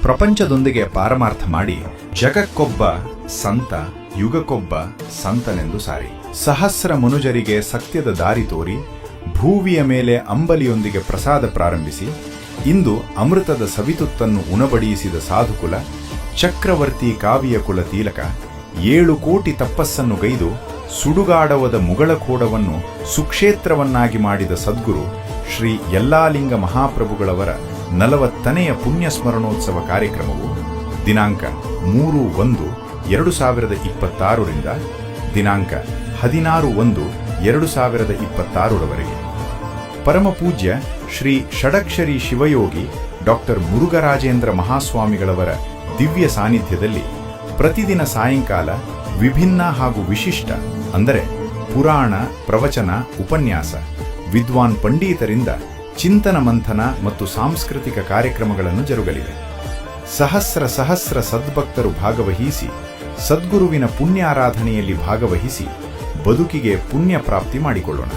ಪ್ರಪಂಚದೊಂದಿಗೆ ಪಾರಮಾರ್ಥ ಮಾಡಿ ಜಗಕ್ಕೊಬ್ಬ ಸಂತ ಯುಗಕ್ಕೊಬ್ಬ ಸಂತನೆಂದು ಸಾರಿ ಸಹಸ್ರ ಮನುಜರಿಗೆ ಸತ್ಯದ ದಾರಿ ತೋರಿ ಭೂವಿಯ ಮೇಲೆ ಅಂಬಲಿಯೊಂದಿಗೆ ಪ್ರಸಾದ ಪ್ರಾರಂಭಿಸಿ ಇಂದು ಅಮೃತದ ಸವಿತುತ್ತನ್ನು ಉಣಬಡಿಸಿದ ಸಾಧುಕುಲ ಚಕ್ರವರ್ತಿ ಕಾವಿಯ ಕುಲ ತಿಲಕ 7 ಕೋಟಿ ತಪಸ್ಸನ್ನು ಗೈದು ಸುಡುಗಾಡವದ ಮುಗಳಖೋಡವನ್ನು ಸುಕ್ಷೇತ್ರವನ್ನಾಗಿ ಮಾಡಿದ ಸದ್ಗುರು ಶ್ರೀ ಯಲ್ಲಾಲಿಂಗ ಮಹಾಪ್ರಭುಗಳವರ 40ನೇಯ ಪುಣ್ಯ ಸ್ಮರಣೋತ್ಸವ ಕಾರ್ಯಕ್ರಮವು ದಿನಾಂಕ 3/1/2026 ರಿಂದ ದಿನಾಂಕ 16/1/2026 ಪರಮಪೂಜ್ಯ ಶ್ರೀ ಷಡಕ್ಷರಿ ಶಿವಯೋಗಿ ಡಾಕ್ಟರ್ ಮುರುಘರಾಜೇಂದ್ರ ಮಹಾಸ್ವಾಮಿಗಳವರ ದಿವ್ಯ ಸಾನ್ನಿಧ್ಯದಲ್ಲಿ ಪ್ರತಿದಿನ ಸಾಯಂಕಾಲ ವಿಭಿನ್ನ ಹಾಗೂ ವಿಶಿಷ್ಟ ಅಂದರೆ ಪುರಾಣ ಪ್ರವಚನ ಉಪನ್ಯಾಸ ವಿದ್ವಾನ್ ಪಂಡಿತರಿಂದ ಚಿಂತನ ಮಂಥನ ಮತ್ತು ಸಾಂಸ್ಕೃತಿಕ ಕಾರ್ಯಕ್ರಮಗಳನ್ನು ಜರುಗಲಿವೆ. ಸಹಸ್ರ ಸದ್ಭಕ್ತರು ಭಾಗವಹಿಸಿ ಸದ್ಗುರುವಿನ ಪುಣ್ಯಾರಾಧನೆಯಲ್ಲಿ ಭಾಗವಹಿಸಿ ಬದುಕಿಗೆ ಪುಣ್ಯ ಪ್ರಾಪ್ತಿ ಮಾಡಿಕೊಳ್ಳೋಣ.